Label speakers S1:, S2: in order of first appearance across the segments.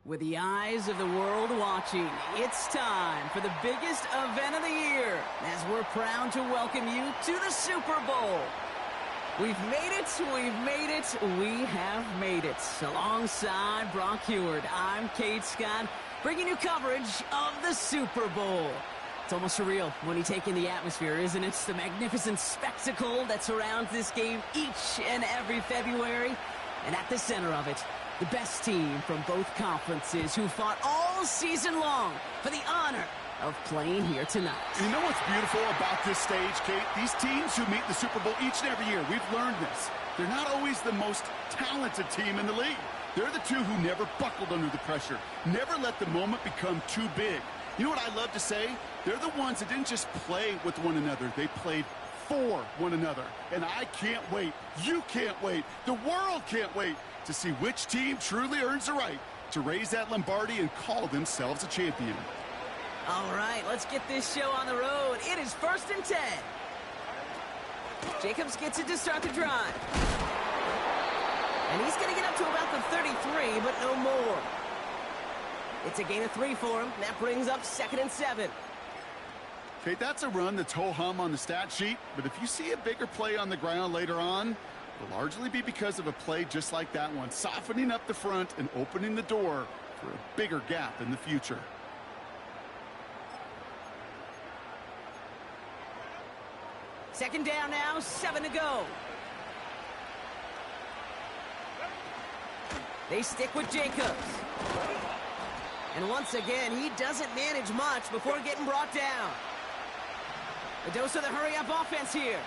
S1: With the eyes of the world watching, it's time for the biggest event of the year, as we're proud to welcome you to the Super Bowl. We've made it, we have made it. Alongside Brock Heward, I'm Kate Scott, bringing you coverage of the Super Bowl. It's almost surreal when you take in the atmosphere, isn't it? The magnificent spectacle that surrounds this game each and every February. And at the center of it, the best team from both conferences who fought all season long for the honor of playing here tonight.
S2: You know what's beautiful about this stage, Kate? These teams who meet the Super Bowl each and every year, we've learned this. They're not always the most talented team in the league. They're the two who never buckled under the pressure, never let the moment become too big. You know what I love to say? They're the ones that didn't just play with one another. They played for one another. And I can't wait. You can't wait. The world can't wait to see which team truly earns the right to raise that Lombardi and call themselves a champion.
S1: All right, let's get this show on the road. It is 1st and 10. Jacobs gets it to start the drive. And he's going to get up to about the 33, but no more. It's a gain of 3 for him. That brings up 2nd and 7.
S2: Okay, that's a run that's ho-hum on the stat sheet, but if you see a bigger play on the ground later on, it'll largely be because of a play just like that one, softening up the front and opening the door for a bigger gap in the future.
S1: Second down now, 7 to go. They stick with Jacobs. And once again, he doesn't manage much before getting brought down. A dose of the hurry-up offense here.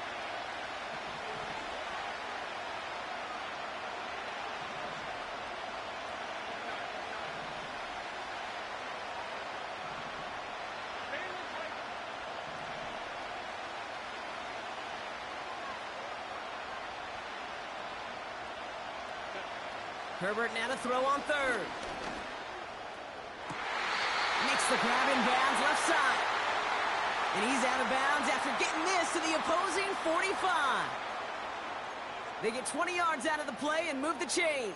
S1: Herbert now to throw on 3rd. Makes the grab in bounds left side. And he's out of bounds after getting this to the opposing 45. They get 20 yards out of the play and move the chains.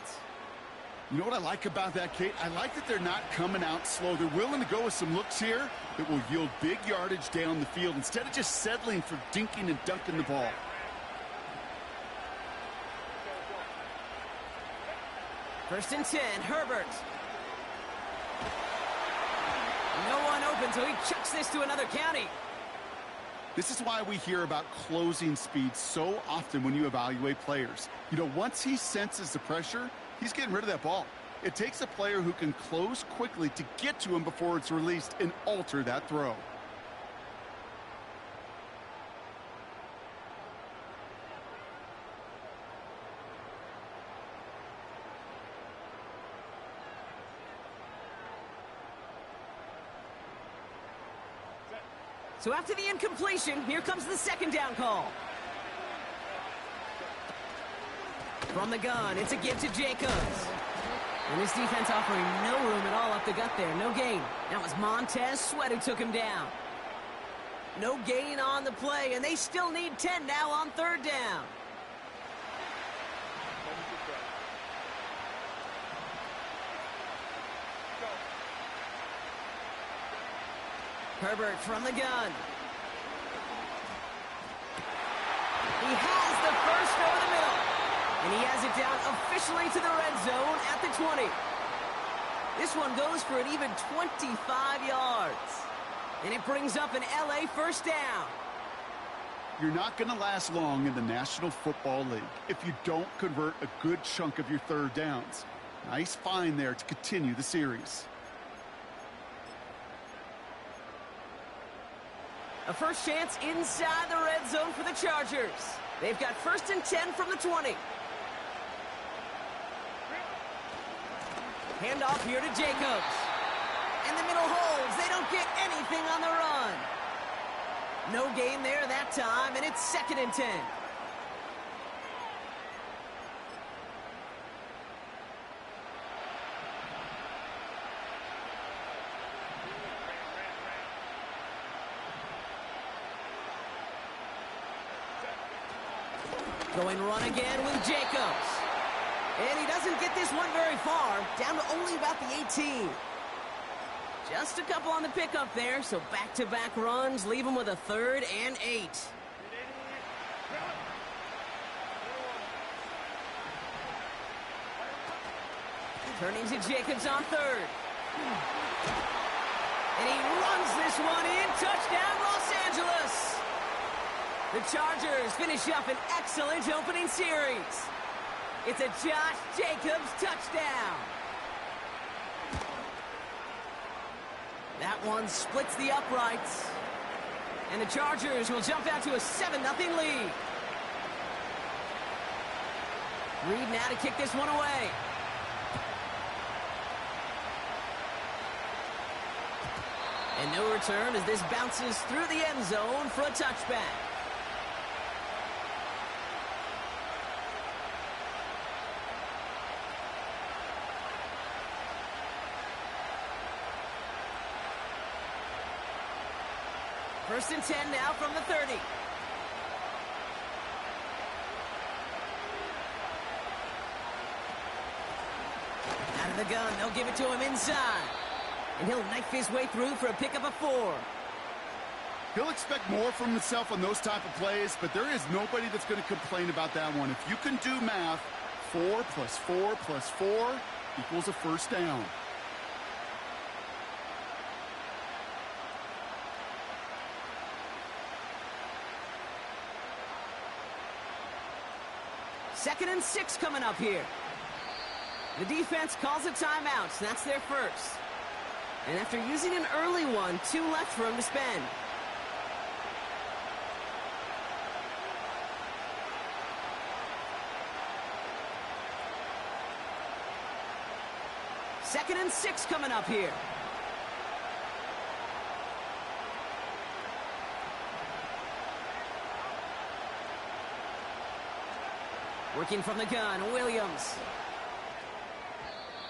S2: You know what I like about that, Kate? I like that they're not coming out slow. They're willing to go with some looks here that will yield big yardage down the field instead of just settling for dinking and dunking the ball.
S1: First and 10, Herbert. No one open, so he chucks this to another county.
S2: This is why we hear about closing speed so often when you evaluate players. You know, once he senses the pressure, he's getting rid of that ball. It takes a player who can close quickly to get to him before it's released and alter that throw.
S1: So after the incompletion, here comes the second down call. From the gun, it's a give to Jacobs. And this defense offering no room at all up the gut there. No gain. That was Montez Sweat who took him down. No gain on the play, and they still need 10 now on 3rd down. Herbert from the gun. He has the first over the middle. And he has it down officially to the red zone at the 20. This one goes for an even 25 yards. And it brings up an LA first down.
S2: You're not going to last long in the National Football League if you don't convert a good chunk of your 3rd downs. Nice find there to continue the series.
S1: A first chance inside the red zone for the Chargers. They've got 1st and 10 from the 20. Handoff here to Jacobs. And the middle holds. They don't get anything on the run. No gain there that time, and it's 2nd and 10. Going run again with Jacobs. And he doesn't get this one very far, down to only about the 18. Just a couple on the pickup there, so back-to-back runs leave him with a 3rd and 8. Turning to Jacobs on 3rd. And he runs this one in. Touchdown, Los Angeles. The Chargers finish up an excellent opening series. It's a Josh Jacobs touchdown. That one splits the uprights. And the Chargers will jump out to a 7-0 lead. Reed now to kick this one away. And no return as this bounces through the end zone for a touchback. First and 10 now from the 30. Out of the gun, they'll give it to him inside. And he'll knife his way through for a pickup of 4.
S2: He'll expect more from himself on those type of plays, but there is nobody that's going to complain about that one. If you can do math, 4 plus 4 plus 4 equals a first down.
S1: Second and 6 coming up here. The defense calls a timeout, so that's their first. And after using an early one, 2 left for him to spend. Second and 6 coming up here. Working from the gun, Williams.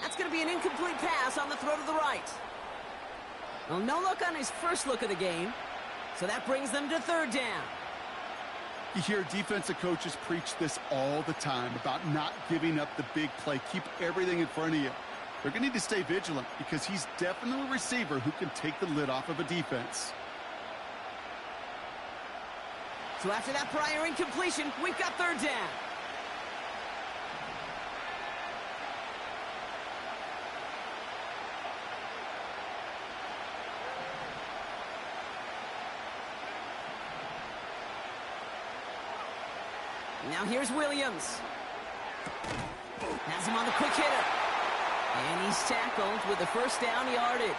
S1: That's going to be an incomplete pass on the throw to the right. Well, no look on his first look of the game, so that brings them to 3rd down.
S2: You hear defensive coaches preach this all the time about not giving up the big play. Keep everything in front of you. They're going to need to stay vigilant because he's definitely a receiver who can take the lid off of a defense.
S1: So after that prior incompletion, we've got 3rd down. Now here's Williams. Has him on the quick hitter. And he's tackled with the first down yardage.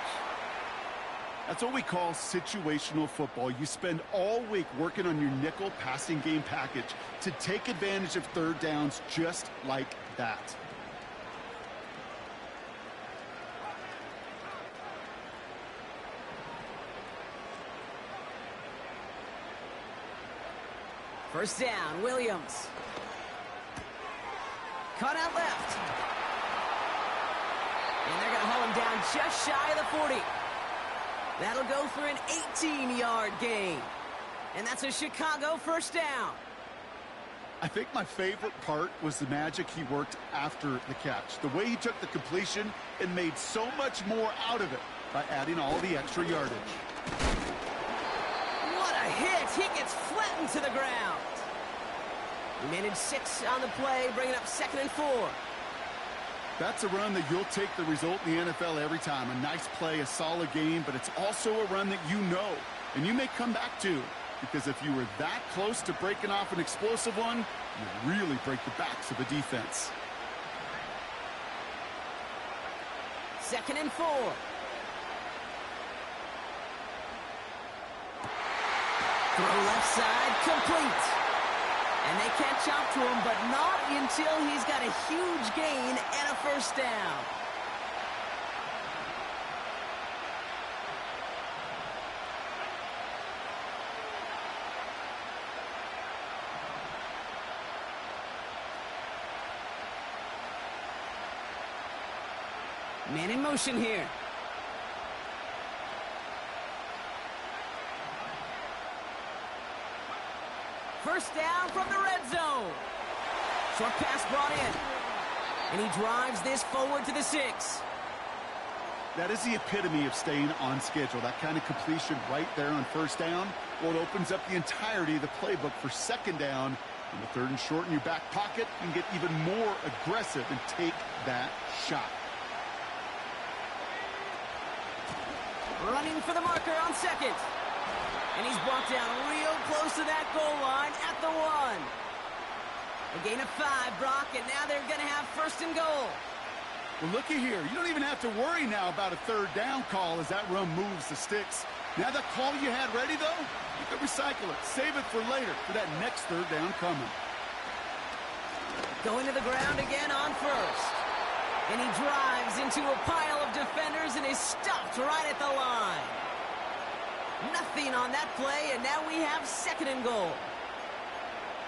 S2: That's what we call situational football. You spend all week working on your nickel passing game package to take advantage of 3rd downs just like that.
S1: First down, Williams. Cut out left. And they're going to haul him down just shy of the 40. That'll go for an 18-yard gain. And that's a Chicago first down.
S2: I think my favorite part was the magic he worked after the catch. The way he took the completion and made so much more out of it by adding all the extra yardage.
S1: What a hit. He gets flattened to the ground. He managed 6 on the play, bringing up 2nd and 4.
S2: That's a run that you'll take the result in the NFL every time. A nice play, a solid game, but it's also a run that you know and you may come back to. Because if you were that close to breaking off an explosive one, you really break the backs of a defense.
S1: 2nd and 4. Throw left side, complete. And they catch up to him, but not until he's got a huge gain and a first down. Man in motion here. First down from the red zone. Short pass brought in. And he drives this forward to the 6.
S2: That is the epitome of staying on schedule. That kind of completion right there on first down. Well, it opens up the entirety of the playbook for second down. And the 3rd and short in your back pocket, you can get even more aggressive and take that shot.
S1: Running for the marker on 2nd. And he's brought down real close to that goal line at the 1. A gain of 5, Brock, and now they're going to have 1st and goal.
S2: Well, looky here. You don't even have to worry now about a 3rd down call as that run moves the sticks. Now that call you had ready, though, you can recycle it. Save it for later for that next 3rd down coming.
S1: Going to the ground again on 1st. And he drives into a pile of defenders and is stopped right at the line. Nothing on that play, and now we have 2nd and goal.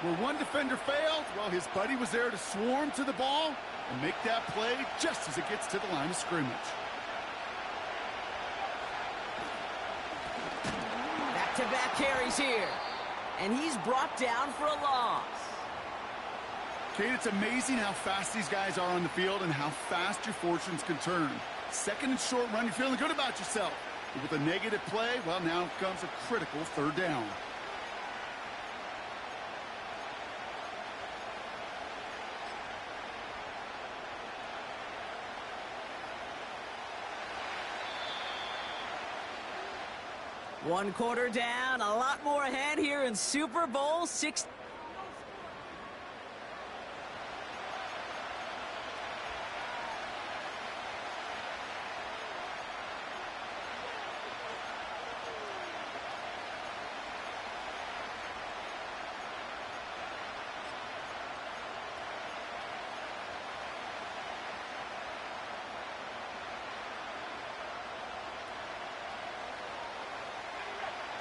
S2: Where one defender failed, well, his buddy was there to swarm to the ball and make that play just as it gets to the line of scrimmage.
S1: Back-to-back carries here. And he's brought down for a loss.
S2: Kate, it's amazing how fast these guys are on the field and how fast your fortunes can turn. 2nd and short run, you're feeling good about yourself. But with a negative play, well, now comes a critical 3rd down.
S1: One quarter down, a lot more ahead here in Super Bowl 6.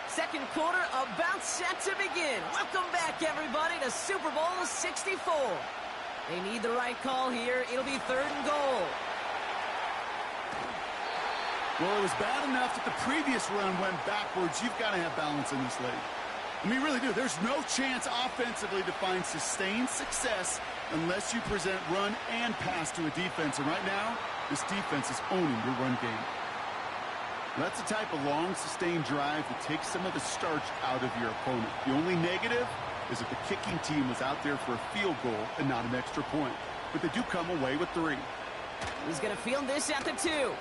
S1: Second quarter about set to begin. Welcome back, everybody, to Super Bowl 64. They need the right call here. It'll be 3rd and goal.
S2: Well, it was bad enough that the previous run went backwards. You've got to have balance in this league. I mean, really do. There's no chance offensively to find sustained success unless you present run and pass to a defense. And right now, this defense is owning your run game. That's the type of long, sustained drive that takes some of the starch out of your opponent. The only negative is that the kicking team was out there for a field goal and not an extra point. But they do come away with 3.
S1: He's going to field this at the 2.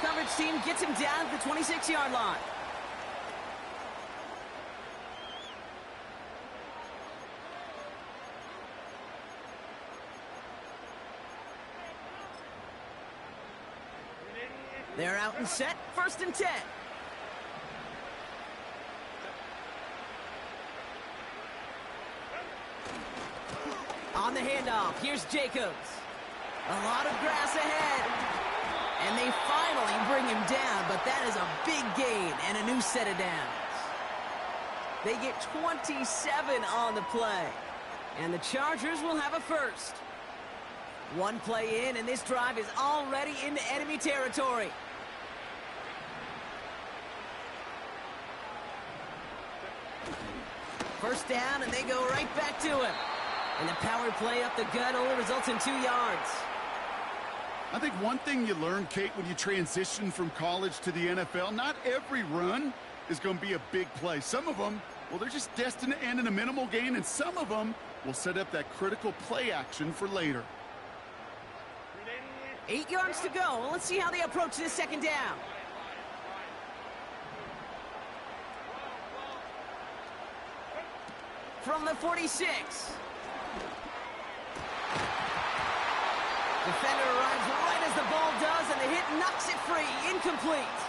S1: Coverage team gets him down at the 26-yard line. They're out and set. 1st and 10. On the handoff, here's Jacobs. A lot of grass ahead. And they finally bring him down, but that is a big gain and a new set of downs. They get 27 on the play. And the Chargers will have a 1st. One play in, and this drive is already into enemy territory. First down, and they go right back to him. And the power play up the gut only results in 2 yards.
S2: I think one thing you learn, Kate, when you transition from college to the NFL, not every run is going to be a big play. Some of them, well, they're just destined to end in a minimal gain, and some of them will set up that critical play action for later.
S1: 8 yards to go. Well, let's see how they approach this 2nd down. From the 46. Defender arrives right as the ball does, and the hit knocks it free. Incomplete.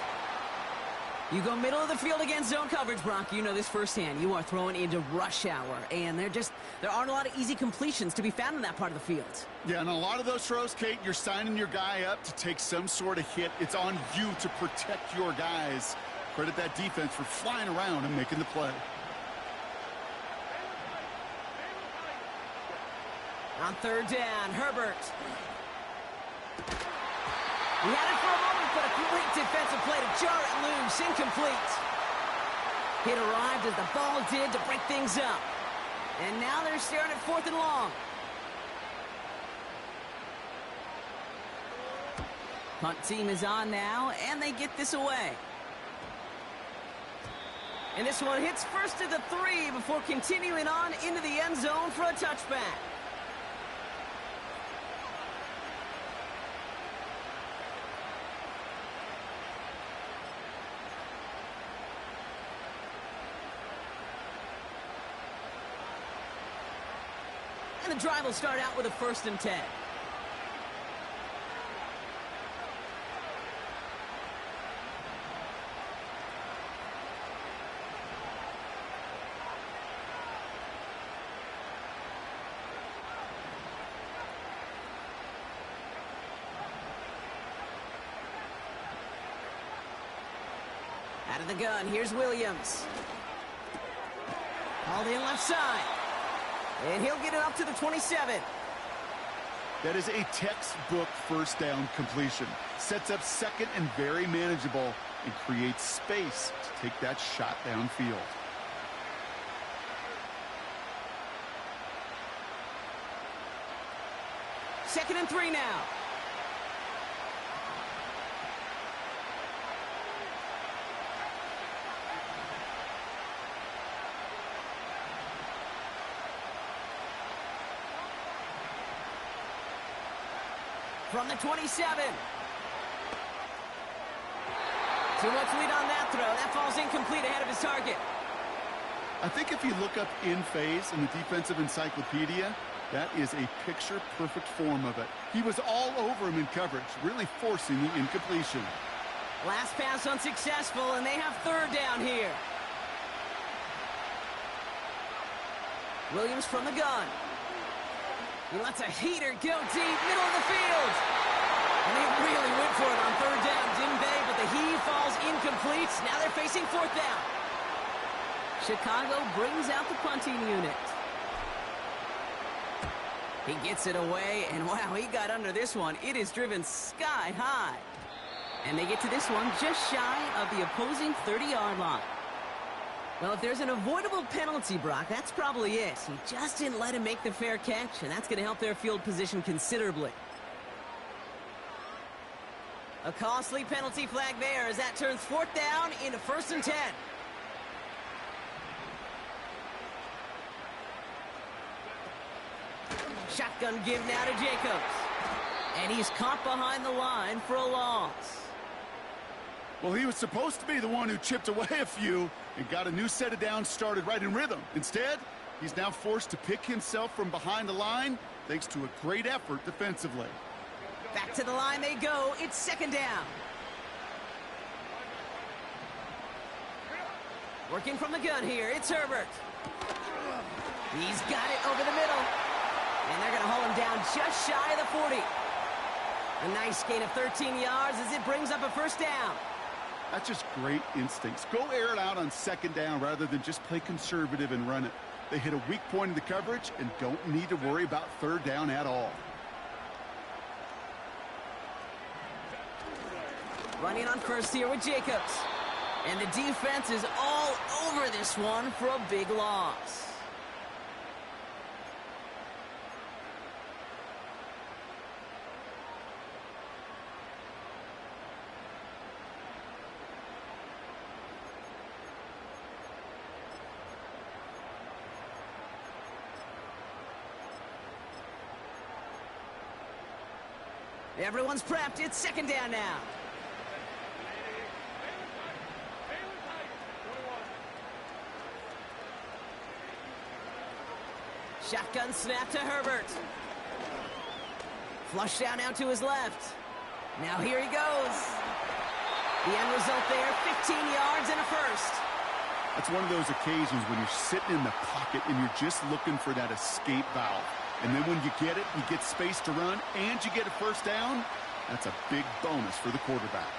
S1: You go middle of the field against zone coverage, Brock. You know this firsthand. You are throwing into rush hour, and there aren't a lot of easy completions to be found in that part of the field.
S2: Yeah, and a lot of those throws, Kate, you're signing your guy up to take some sort of hit. It's on you to protect your guys. Credit that defense for flying around and making the play.
S1: On 3rd down, Herbert. He had it for a moment, but a great defensive play to jar it loose. Incomplete. Hit arrived as the ball did to break things up. And now they're staring at 4th and long. Punt team is on now, and they get this away. And this one hits first to the 3 before continuing on into the end zone for a touchback. And the drive will start out with a 1st and 10. Out of the gun, here's Williams. Called in left side. And he'll get it up to the 27.
S2: That is a textbook first down completion. Sets up second and very manageable and creates space to take that shot downfield.
S1: Second and 3 now. From the 27. Too much lead on that throw. That falls incomplete ahead of his target.
S2: I think if you look up in phase in the defensive encyclopedia, that is a picture-perfect form of it. He was all over him in coverage, really forcing the incompletion.
S1: Last pass unsuccessful, and they have 3rd down here. Williams from the gun. He lets a heater go deep, middle of the field. And they really went for it on 3rd down, didn't they? But the heave falls incomplete. Now they're facing 4th down. Chicago brings out the punting unit. He gets it away, and wow, he got under this one. It is driven sky high. And they get to this one just shy of the opposing 30-yard line. Well, if there's an avoidable penalty, Brock, that's probably it. He just didn't let him make the fair catch, and that's going to help their field position considerably. A costly penalty flag there as that turns 4th down into 1st and 10. Shotgun give now to Jacobs. And he's caught behind the line for a loss.
S2: Well, he was supposed to be the one who chipped away a few and got a new set of downs started right in rhythm. Instead, he's now forced to pick himself from behind the line thanks to a great effort defensively.
S1: Back to the line they go. It's 2nd down. Working from the gun here. It's Herbert. He's got it over the middle. And they're going to haul him down just shy of the 40. A nice gain of 13 yards as it brings up a 1st down.
S2: That's just great instincts. Go air it out on 2nd down rather than just play conservative and run it. They hit a weak point in the coverage and don't need to worry about 3rd down at all.
S1: Running on 1st here with Jacobs. And the defense is all over this one for a big loss. Everyone's prepped. It's 2nd down now. Shotgun snap to Herbert. Flush down now to his left. Now here he goes. The end result there, 15 yards and a 1st.
S2: That's one of those occasions when you're sitting in the pocket and you're just looking for that escape valve. And then when you get it, you get space to run, and you get a 1st down. That's a big bonus for the quarterback.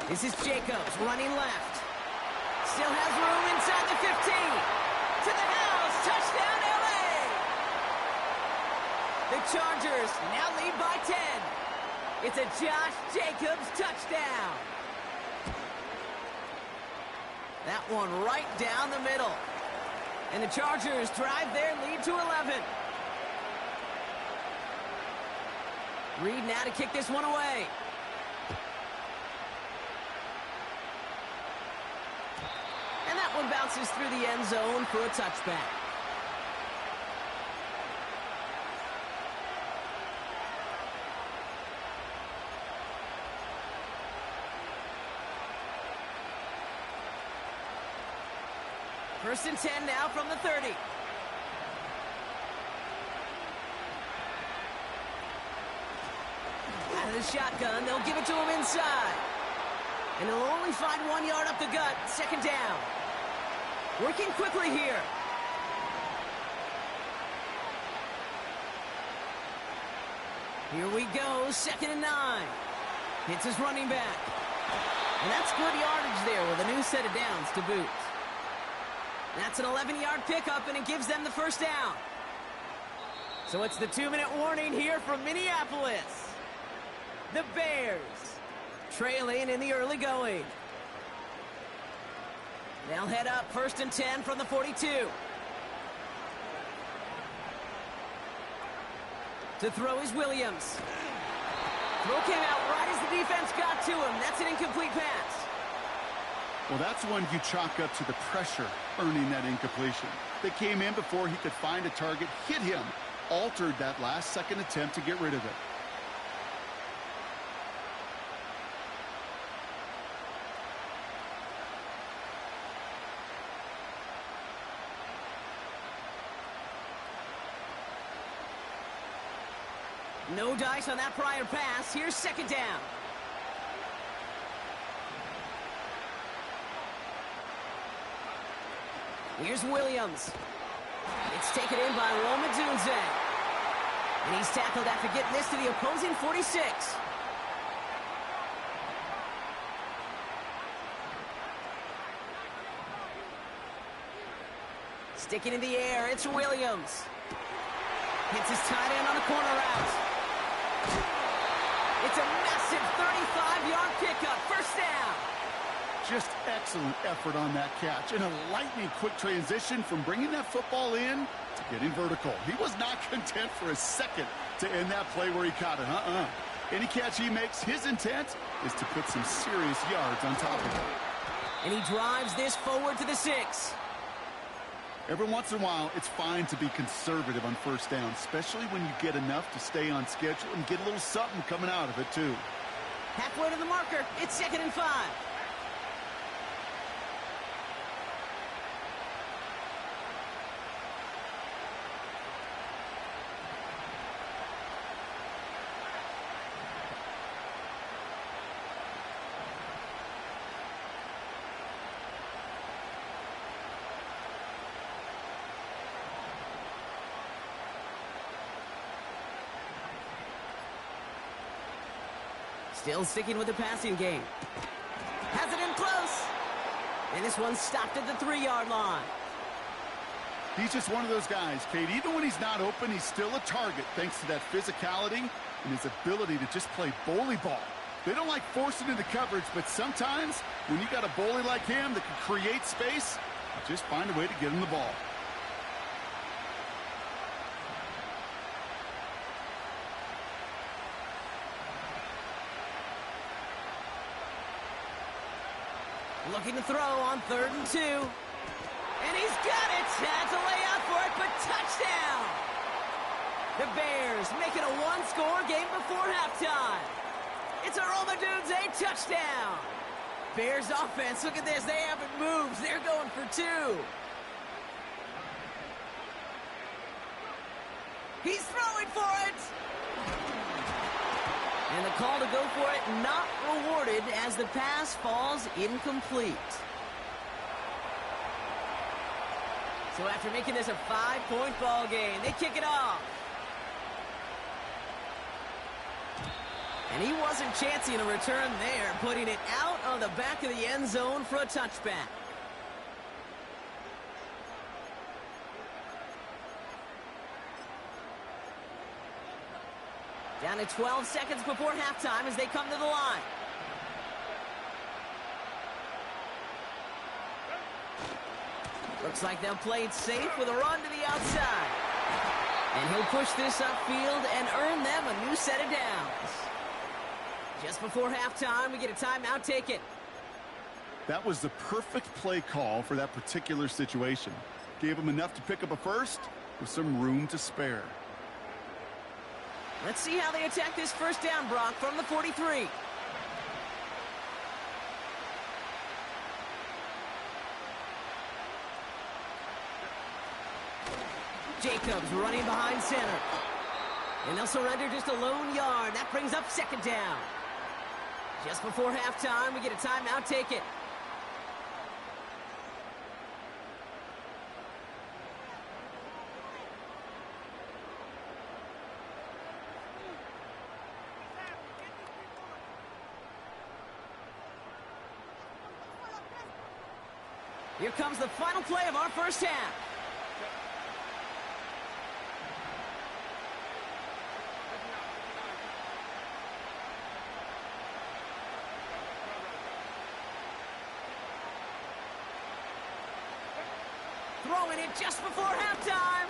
S1: This is Jacobs running left. Still has room inside the 15. To the house. Touchdown, LA. The Chargers now lead by 10. It's a Josh Jacobs touchdown. That one right down the middle. And the Chargers drive their lead to 11. Reed now to kick this one away. And that one bounces through the end zone for a touchback. First and 10 now from the 30. Out of the shotgun, they'll give it to him inside. And he'll only find 1 yard up the gut, second down. Working quickly here. Here we go, 2nd and 9. Hits his running back. And that's good yardage there with a new set of downs to boot. That's an 11-yard pickup, and it gives them the first down. So it's the 2-minute warning here from Minneapolis. The Bears trailing in the early going. They'll head up 1st and 10 from the 42. To throw is Williams. Throw came out right as the defense got to him. That's an incomplete pass.
S2: Well, that's one you chalk up to the pressure earning that incompletion. They came in before he could find a target, hit him, altered that last-second attempt to get rid of it.
S1: No dice on that prior pass. Here's 2nd down. Here's Williams. It's taken in by Rome Odunze. And he's tackled after getting this to the opposing 46. Sticking in the air, it's Williams. Hits his tight end on the corner route. It's a massive 35-yard pickup, first down.
S2: Just excellent effort on that catch. And a lightning-quick transition from bringing that football in to getting vertical. He was not content for a second to end that play where he caught it. Any catch he makes, his intent is to put some serious yards on top of it.
S1: And he drives this forward to the 6.
S2: Every once in a while, it's fine to be conservative on first down, especially when you get enough to stay on schedule and get a little something coming out of it, too.
S1: Halfway to the marker, it's 2nd and 5. Still sticking with the passing game. Has it in close. And this one stopped at the 3-yard line.
S2: He's just one of those guys, Kate. Even when he's not open, he's still a target thanks to that physicality and his ability to just play bully ball. They don't like forcing into coverage, but sometimes when you got a bully like him that can create space, just find a way to get him the ball.
S1: Looking to throw on 3rd and 2. And he's got it. Had to lay out for it, but touchdown. The Bears make it a one-score game before halftime. It's a Rome Odunze touchdown. Bears offense, look at this. They haven't moved. They're going for 2. He's throwing for it. And the call to go for it not rewarded as the pass falls incomplete. So after making this a 5-point ball game, they kick it off. And he wasn't chancing a return there, putting it out on the back of the end zone for a touchback. Down to 12 seconds before halftime as they come to the line. Looks like they'll play it safe with a run to the outside. And he'll push this upfield and earn them a new set of downs. Just before halftime, we get a timeout taken.
S2: That was the perfect play call for that particular situation. Gave him enough to pick up a first with some room to spare.
S1: Let's see how they attack this first down, Brock, from the 43. Jacobs running behind center. And they'll surrender just a lone yard. That brings up second down. Just before halftime, we get a timeout taken. Here comes the final play of our first half. Throwing it just before halftime.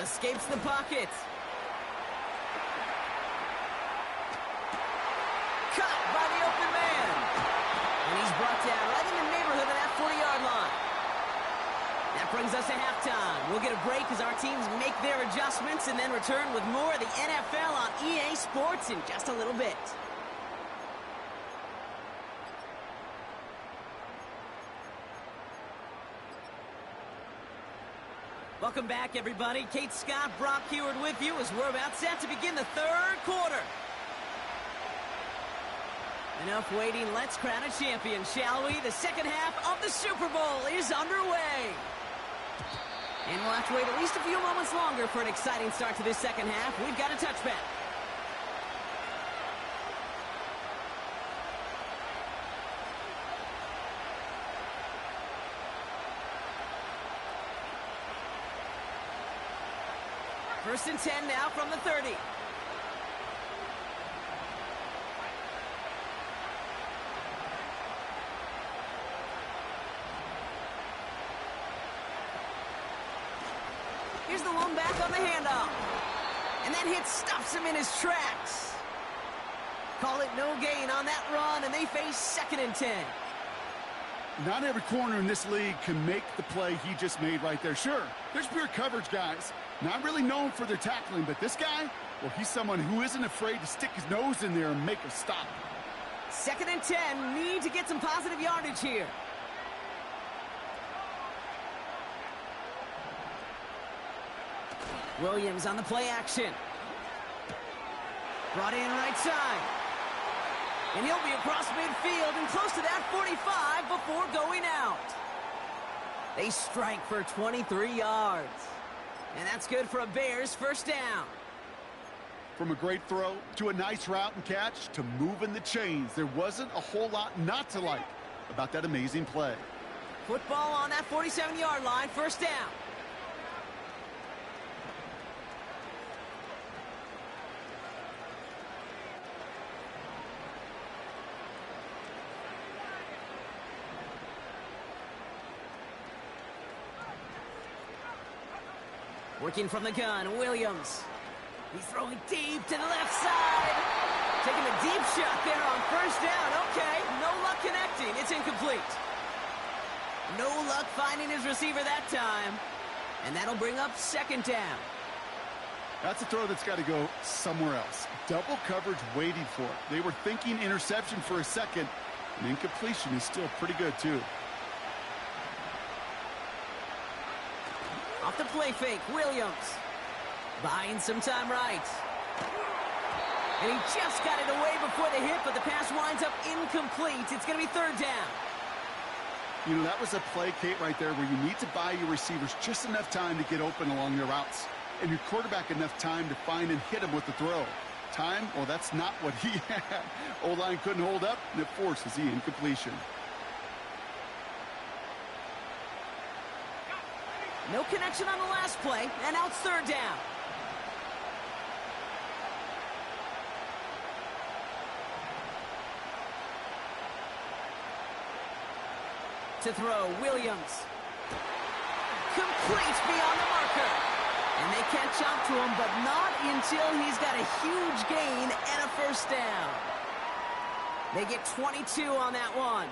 S1: Escapes the pocket. Cut by the open man. And he's brought down right in the neighborhood of that 40-yard line. That brings us to halftime. We'll get a break as our teams make their adjustments and then return with more of the NFL on EA Sports in just a little bit. Welcome back, everybody. Kate Scott, Brock Heward with you as we're about set to begin the third quarter. Enough waiting. Let's crown a champion, shall we? The second half of the Super Bowl is underway. And we'll have to wait at least a few moments longer for an exciting start to this second half. We've got a touchback. First and 10 now from the 30. Here's the lone back on the handoff. And that hit stops him in his tracks. Call it no gain on that run, and they face second and 10.
S2: Not every corner in this league can make the play he just made right there. Sure, there's pure coverage guys. Not really known for their tackling, but this guy, well, he's someone who isn't afraid to stick his nose in there and make a stop.
S1: Second and 10, need to get some positive yardage here. Williams on the play action. Brought in right side. And he'll be across midfield and close to that 45 before going out. They strike for 23 yards. And that's good for a Bears first down.
S2: From a great throw to a nice route and catch to moving the chains, there wasn't a whole lot not to like about that amazing play.
S1: Football on that 47-yard line, first down. Working from the gun, Williams. He's throwing deep to the left side. Taking a deep shot there on first down. Okay, no luck connecting. It's incomplete. No luck finding his receiver that time. And that'll bring up second down.
S2: That's a throw that's got to go somewhere else. Double coverage waiting for it. They were thinking interception for a second. And incompletion is still pretty good, too.
S1: Off the play fake, Williams. Buying some time right. And he just got it away before the hit, but the pass winds up incomplete. It's going to be third down.
S2: You know, that was a play, Kate, right there where you need to buy your receivers just enough time to get open along their routes. And your quarterback enough time to find and hit him with the throw. Time, well, that's not what he had. O-line couldn't hold up, and it forces the incompletion.
S1: No connection on the last play, and now it's third down. to throw. Williams. Complete beyond the marker. And they catch up to him, but not until he's got a huge gain and a first down. They get 22 on that one.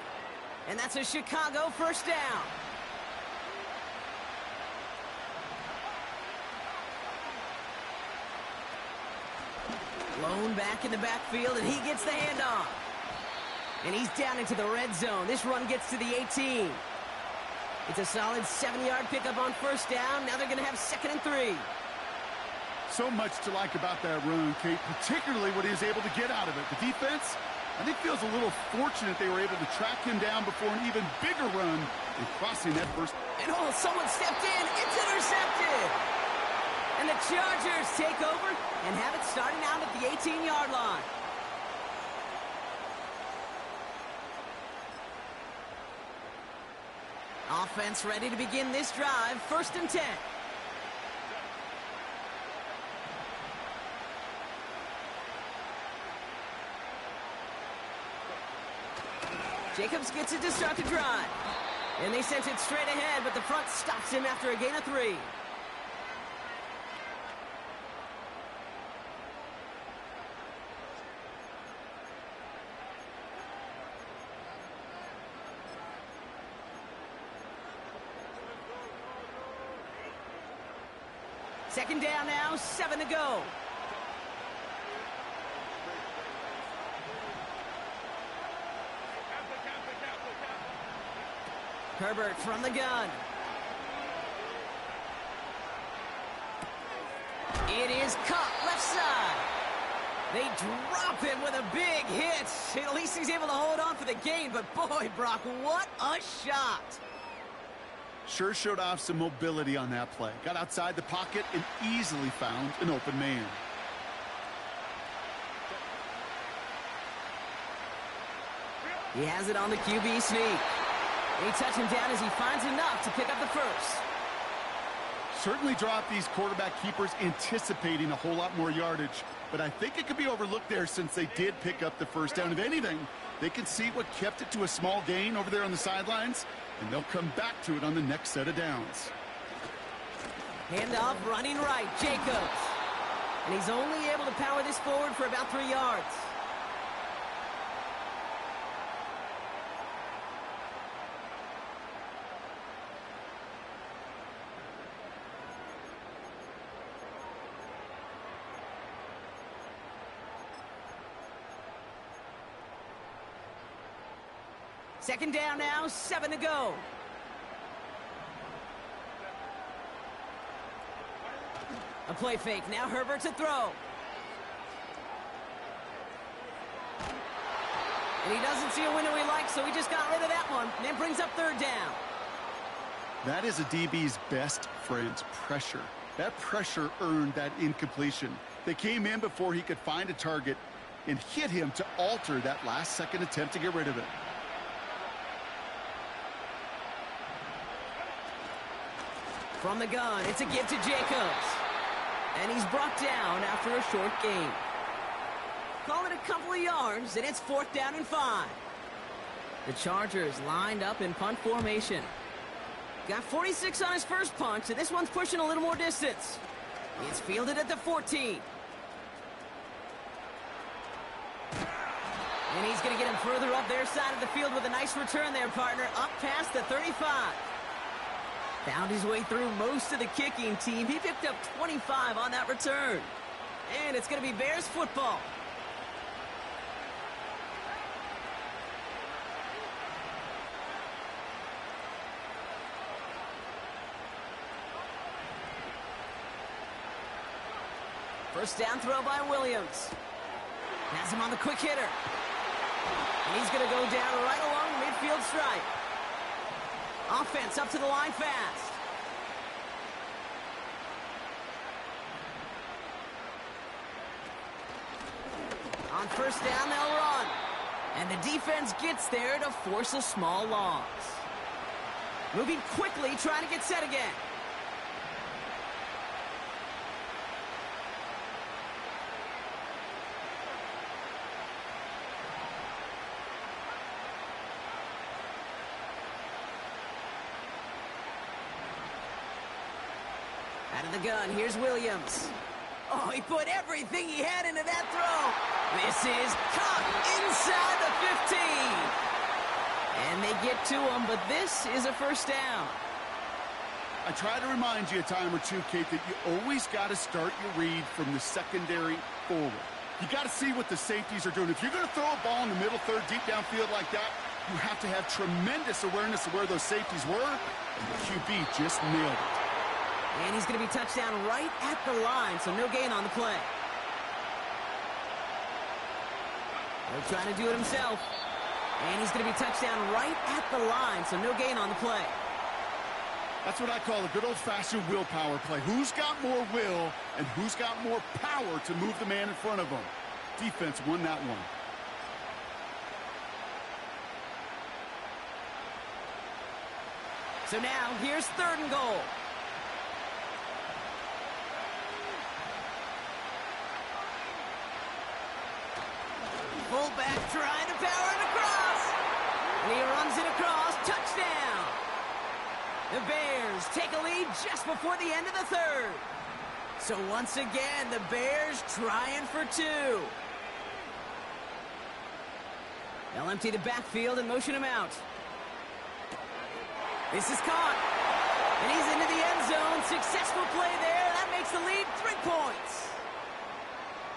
S1: And that's a Chicago first down. Blown back in the backfield, and he gets the handoff. And he's down into the red zone. This run gets to the 18. It's a solid 7-yard pickup on first down. Now they're going to have 2nd and 3.
S2: So much to like about that run, Kate, particularly what he was able to get out of it. The defense, I think, feels a little fortunate they were able to track him down before an even bigger run and crossing that first.
S1: And someone stepped in. It's intercepted. And the Chargers take over and have it starting out at the 18-yard line. Offense ready to begin this drive. 1st and 10. Jacobs gets it to start the drive. And they sent it straight ahead, but the front stops him after a gain of 3. Second down now, 7 to go. Herbert from the gun. It is caught left side. They drop him with a big hit. At least he's able to hold on for the gain, but boy, Brock, what a shot.
S2: Sure showed off some mobility on that play. Got outside the pocket and easily found an open man.
S1: He has it on the QB sneak. They touch him down as he finds enough to pick up the first.
S2: Certainly dropped these quarterback keepers anticipating a whole lot more yardage, but I think it could be overlooked there since they did pick up the first down. If anything, they can see what kept it to a small gain over there on the sidelines, and they'll come back to it on the next set of downs.
S1: Handoff running right, Jacobs. And he's only able to power this forward for about 3 yards. Second down now, 7 to go. A play fake. Now Herbert to throw. And he doesn't see a window he likes, so he just got rid of that one. And it brings up 3rd down.
S2: That is a DB's best friend, pressure. That pressure earned that incompletion. They came in before he could find a target and hit him to alter that last-second attempt to get rid of it.
S1: From the gun, it's a give to Jacobs. And he's brought down after a short gain. Call it a couple of yards, and it's 4th down and 5. The Chargers lined up in punt formation. Got 46 on his first punch, and this one's pushing a little more distance. It's fielded at the 14. And he's going to get him further up their side of the field with a nice return there, partner, up past the 35. Found his way through most of the kicking team. He picked up 25 on that return. And it's going to be Bears football. First down throw by Williams. Has him on the quick hitter. And he's going to go down right along the midfield stripe. Offense up to the line fast. On first down, they'll run. And the defense gets there to force a small loss. Moving quickly, trying to get set again. Out of the gun, here's Williams. Oh, he put everything he had into that throw. This is caught inside the 15. And they get to him, but this is a first down.
S2: I try to remind you a time or two, Kate, that you always got to start your read from the secondary forward. You got to see what the safeties are doing. If you're going to throw a ball in the middle third, deep downfield like that, you have to have tremendous awareness of where those safeties were, and the QB just nailed it.
S1: And he's going to be touchdown right at the line, so no gain on the play. They're trying to do it himself. And he's going to be touchdown right at the line, so no gain on the play.
S2: That's what I call a good old-fashioned willpower play. Who's got more will and who's got more power to move the man in front of them? Defense won that one.
S1: So now, here's 3rd and goal. Fullback trying to power it across. And he runs it across. Touchdown. The Bears take a lead just before the end of the 3rd. So once again, the Bears trying for 2. They'll empty the backfield and motion him out. This is caught. And he's into the end zone. Successful play there. That makes the lead 3 points.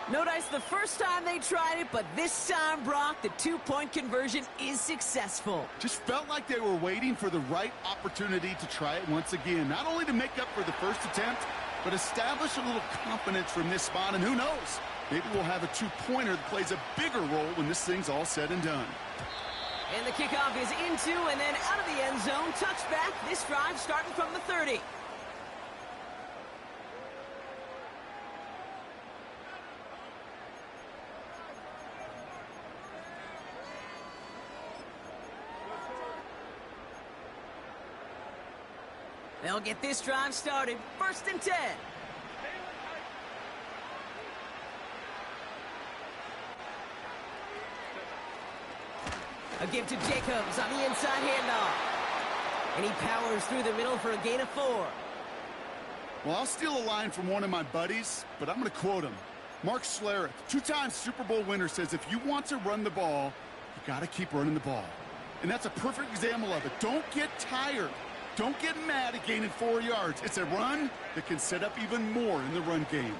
S1: Notice the first time they tried it, but this time, Brock, the 2-point conversion is successful.
S2: Just felt like they were waiting for the right opportunity to try it once again. Not only to make up for the first attempt, but establish a little confidence from this spot. And who knows, maybe we'll have a 2-pointer that plays a bigger role when this thing's all said and done.
S1: And the kickoff is into and then out of the end zone. Touchback. This drive starting from the 30. They'll get this drive started. 1st and 10. A give to Jacobs on the inside handoff. And he powers through the middle for a gain of 4.
S2: Well, I'll steal a line from one of my buddies, but I'm going to quote him. Mark Schlereth, 2-time Super Bowl winner, says if you want to run the ball, you got to keep running the ball. And that's a perfect example of it. Don't get tired. Don't get mad at gaining 4 yards. It's a run that can set up even more in the run game.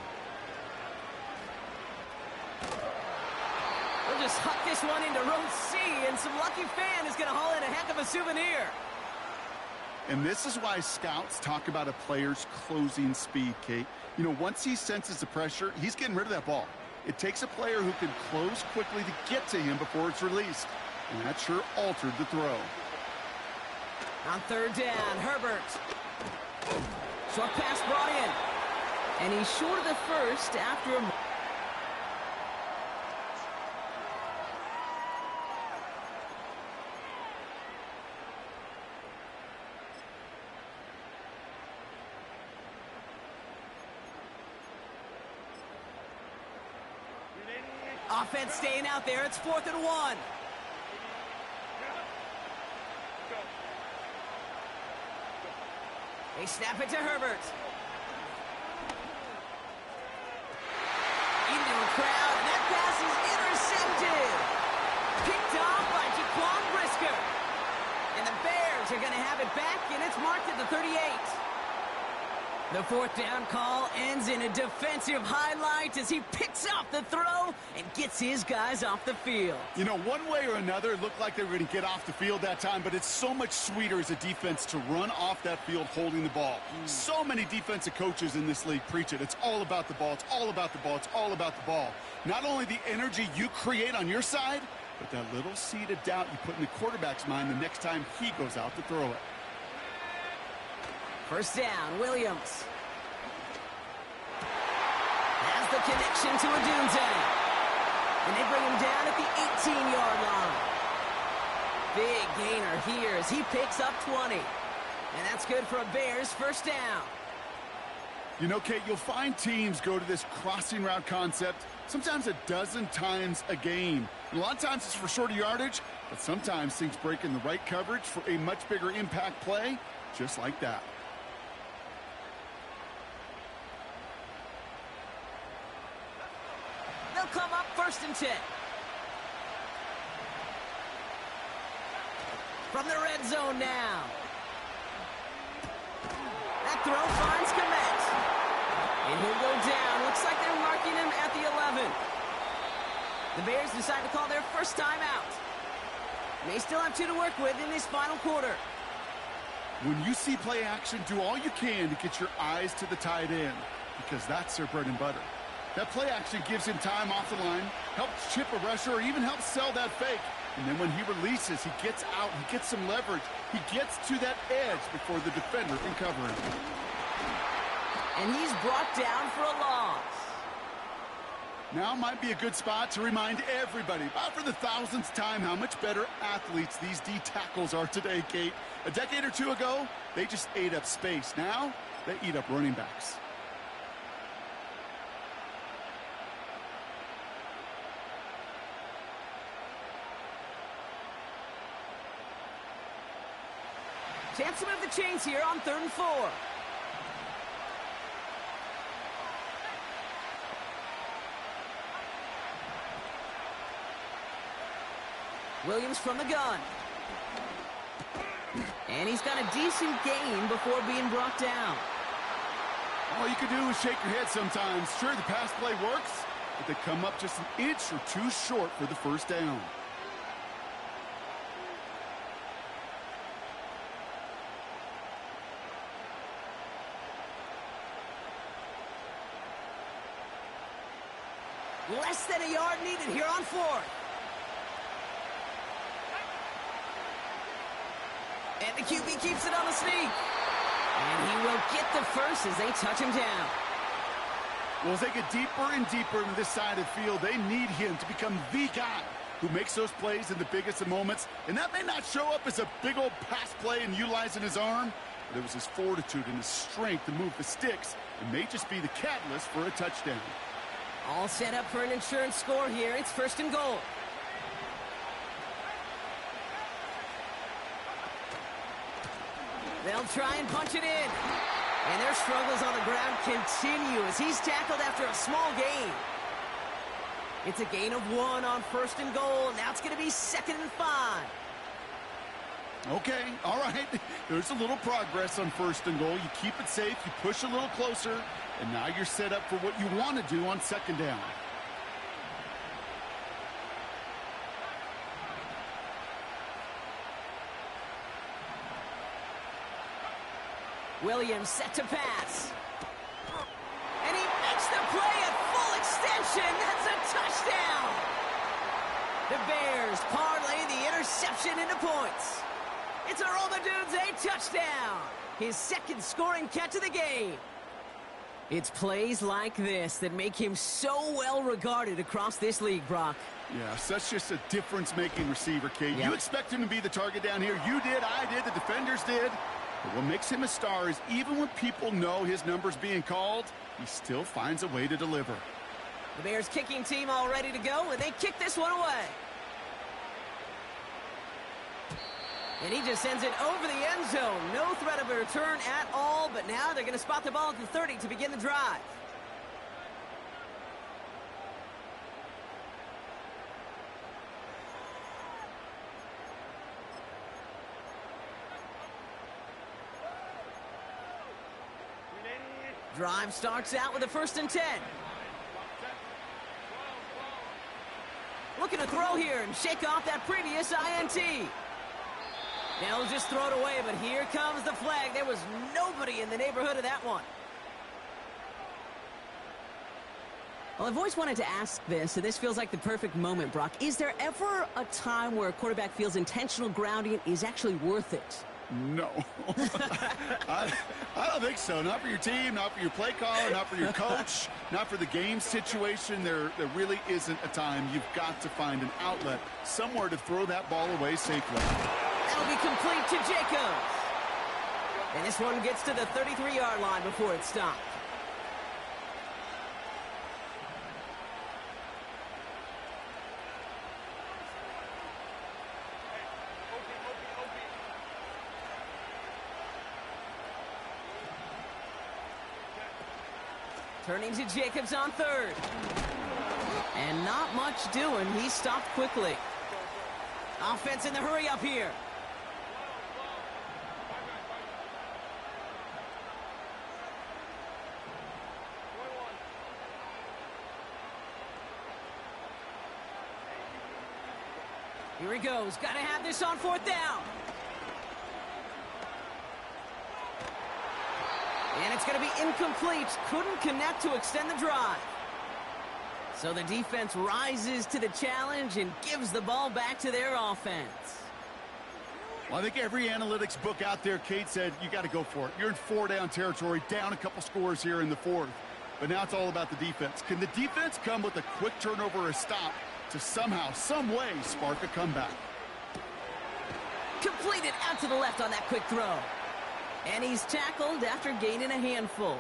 S1: We'll just huck this one into row C, and some lucky fan is going to haul in a heck of a souvenir.
S2: And this is why scouts talk about a player's closing speed, Kate. You know, once he senses the pressure, he's getting rid of that ball. It takes a player who can close quickly to get to him before it's released. And that sure altered the throw.
S1: On 3rd down, Herbert. Short pass brought in. And he's short of the first after a... Offense staying out there. It's 4th and 1. They snap it to Herbert. Into a crowd, and that pass is intercepted. Picked off by Jaquan Brisker. And the Bears are going to have it back, and it's marked at the 38. The 4th down call ends in a defensive highlight as he picks off the throw and gets his guys off the field.
S2: You know, one way or another, it looked like they were going to get off the field that time, but it's so much sweeter as a defense to run off that field holding the ball. So many defensive coaches in this league preach it. It's all about the ball. It's all about the ball. It's all about the ball. Not only the energy you create on your side, but that little seed of doubt you put in the quarterback's mind the next time he goes out to throw it.
S1: 1st down, Williams. Has the connection to Odunze. And they bring him down at the 18-yard line. Big gainer here as he picks up 20. And that's good for a Bears 1st down.
S2: You know, Kate, you'll find teams go to this crossing route concept sometimes a dozen times a game. And a lot of times it's for shorter yardage, but sometimes things break in the right coverage for a much bigger impact play, just like that.
S1: first and 10. From the red zone now. That throw finds Komet. And he'll go down. Looks like they're marking him at the 11. The Bears decide to call their first time out. They still have 2 to work with in this final quarter.
S2: When you see play action, do all you can to get your eyes to the tight end, because that's their bread and butter. That play action gives him time off the line, helps chip a rusher, or even helps sell that fake. And then when he releases, he gets out, he gets some leverage. He gets to that edge before the defender can cover him.
S1: And he's brought down for a loss.
S2: Now might be a good spot to remind everybody, about for the 1000th time, how much better athletes these D tackles are today, Kate. A decade or 2 ago, they just ate up space. Now, they eat up running backs.
S1: Chance to move the chains here on 3rd and 4. Williams from the gun. And he's got a decent gain before being brought down.
S2: All you can do is shake your head sometimes. Sure, the pass play works, but they come up just an inch or 2 short for the first down.
S1: Less than a yard needed here on 4th. And the QB keeps it on the sneak. And he will get the first as they touch him down.
S2: Well, as they get deeper and deeper into this side of the field, they need him to become the guy who makes those plays in the biggest of moments. And that may not show up as a big old pass play and utilizing his arm, but it was his fortitude and his strength to move the sticks. It may just be the catalyst for a touchdown.
S1: All set up for an insurance score here. It's 1st and goal. They'll try and punch it in. And their struggles on the ground continue as he's tackled after a small gain. It's a gain of 1 on 1st and goal. Now it's going to be 2nd and 5.
S2: Okay, all right. There's a little progress on 1st and goal. You keep it safe, you push a little closer, and now you're set up for what you want to do on 2nd down.
S1: Williams set to pass. And he makes the play at full extension. That's a touchdown. The Bears parlay the interception into points. It's a Romadude's a touchdown. His 2nd scoring catch of the game. It's plays like this that make him so well regarded across this league, Brock.
S2: Yeah, such just a difference-making receiver, Kate.
S1: Yep.
S2: You expect him to be the target down here. You did, I did, the defenders did. But what makes him a star is even when people know his number's being called, he still finds a way to deliver.
S1: The Bears kicking team all ready to go, and they kick this one away. And he just sends it over the end zone. No threat of a return at all, but now they're going to spot the ball at the 30 to begin the drive. Drive starts out with a 1st and 10. Looking to throw here and shake off that previous INT. Now he'll just throw it away, but here comes the flag. There was nobody in the neighborhood of that one. Well, I've always wanted to ask this, so this feels like the perfect moment, Brock. Is there ever a time where a quarterback feels intentional grounding is actually worth it?
S2: No. I don't think so. Not for your team, not for your play caller, not for your coach, not for the game situation. There really isn't a time. You've got to find an outlet, somewhere to throw that ball away safely.
S1: That'll be complete to Jacobs. And this one gets to the 33-yard line before it's stopped. Turning to Jacobs on 3rd. And not much doing. He stopped quickly. Offense in the hurry up here. Here he goes. Got to have this on 4th down. And it's going to be incomplete. Couldn't connect to extend the drive. So the defense rises to the challenge and gives the ball back to their offense.
S2: Well, I think every analytics book out there, Kate, said you got to go for it. You're in 4-down territory, down a couple scores here in the 4th. But now it's all about the defense. Can the defense come with a quick turnover or a stop to somehow, some way, spark a comeback?
S1: Completed out to the left on that quick throw. And he's tackled after gaining a handful.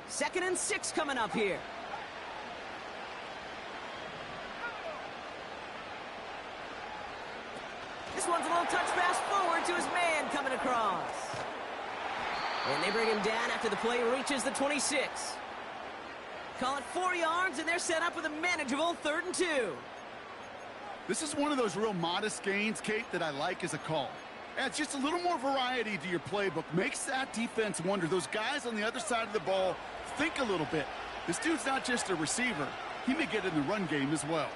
S1: Second and 6 coming up here. This one's a little touch pass forward to his man coming across. And they bring him down after the play reaches the 26. Call it 4 yards, and they're set up with a manageable 3rd and 2.
S2: This is one of those real modest gains, Kate, that I like as a call. Adds just a little more variety to your playbook. Makes that defense wonder. Those guys on the other side of the ball think a little bit. This dude's not just a receiver. He may get in the run game as well.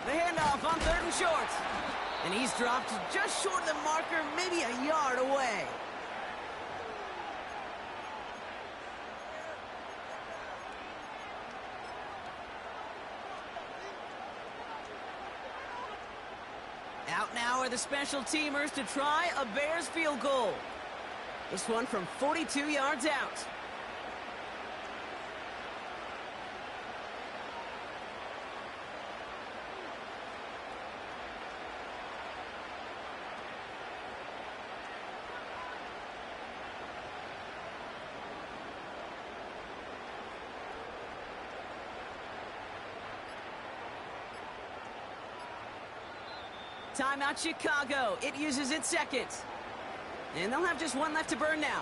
S1: The handoff on 3rd and short. And he's dropped just short of the marker, maybe a yard away. Out now are the special teamers to try a Bears field goal. This one from 42 yards out. Timeout Chicago. It uses its second. And they'll have just one left to burn now.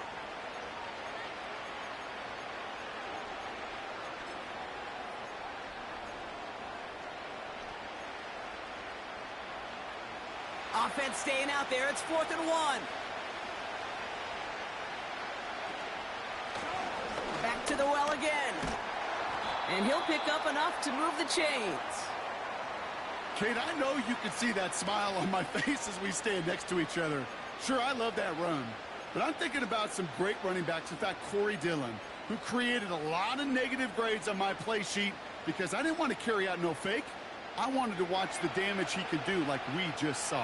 S1: Offense staying out there. It's 4th and 1. Back to the well again. And he'll pick up enough to move the chains.
S2: Kate, I know you can see that smile on my face as we stand next to each other. Sure, I love that run. But I'm thinking about some great running backs. In fact, Corey Dillon, who created a lot of negative grades on my play sheet because I didn't want to carry out no fake. I wanted to watch the damage he could do like we just saw.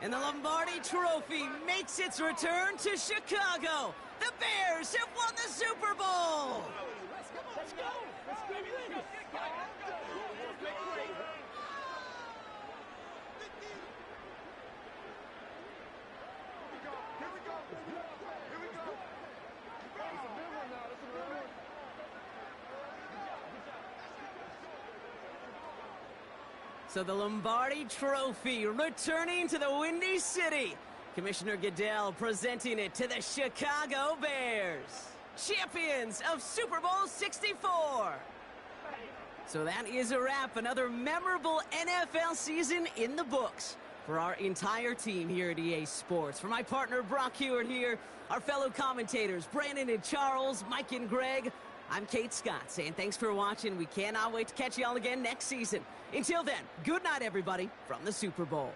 S1: And the Lombardi Trophy makes its return to Chicago. The Bears have won the Super Bowl.
S3: Let's go. Let's go.
S1: So the Lombardi Trophy returning to the Windy City. Commissioner Goodell presenting it to the Chicago Bears, champions of Super Bowl 64. So that is a wrap. Another memorable NFL season in the books for our entire team here at EA Sports. For my partner Brock Hewitt here, our fellow commentators Brandon and Charles, Mike and Greg, I'm Kate Scott saying thanks for watching. We cannot wait to catch y'all again next season. Until then, good night, everybody, from the Super Bowl.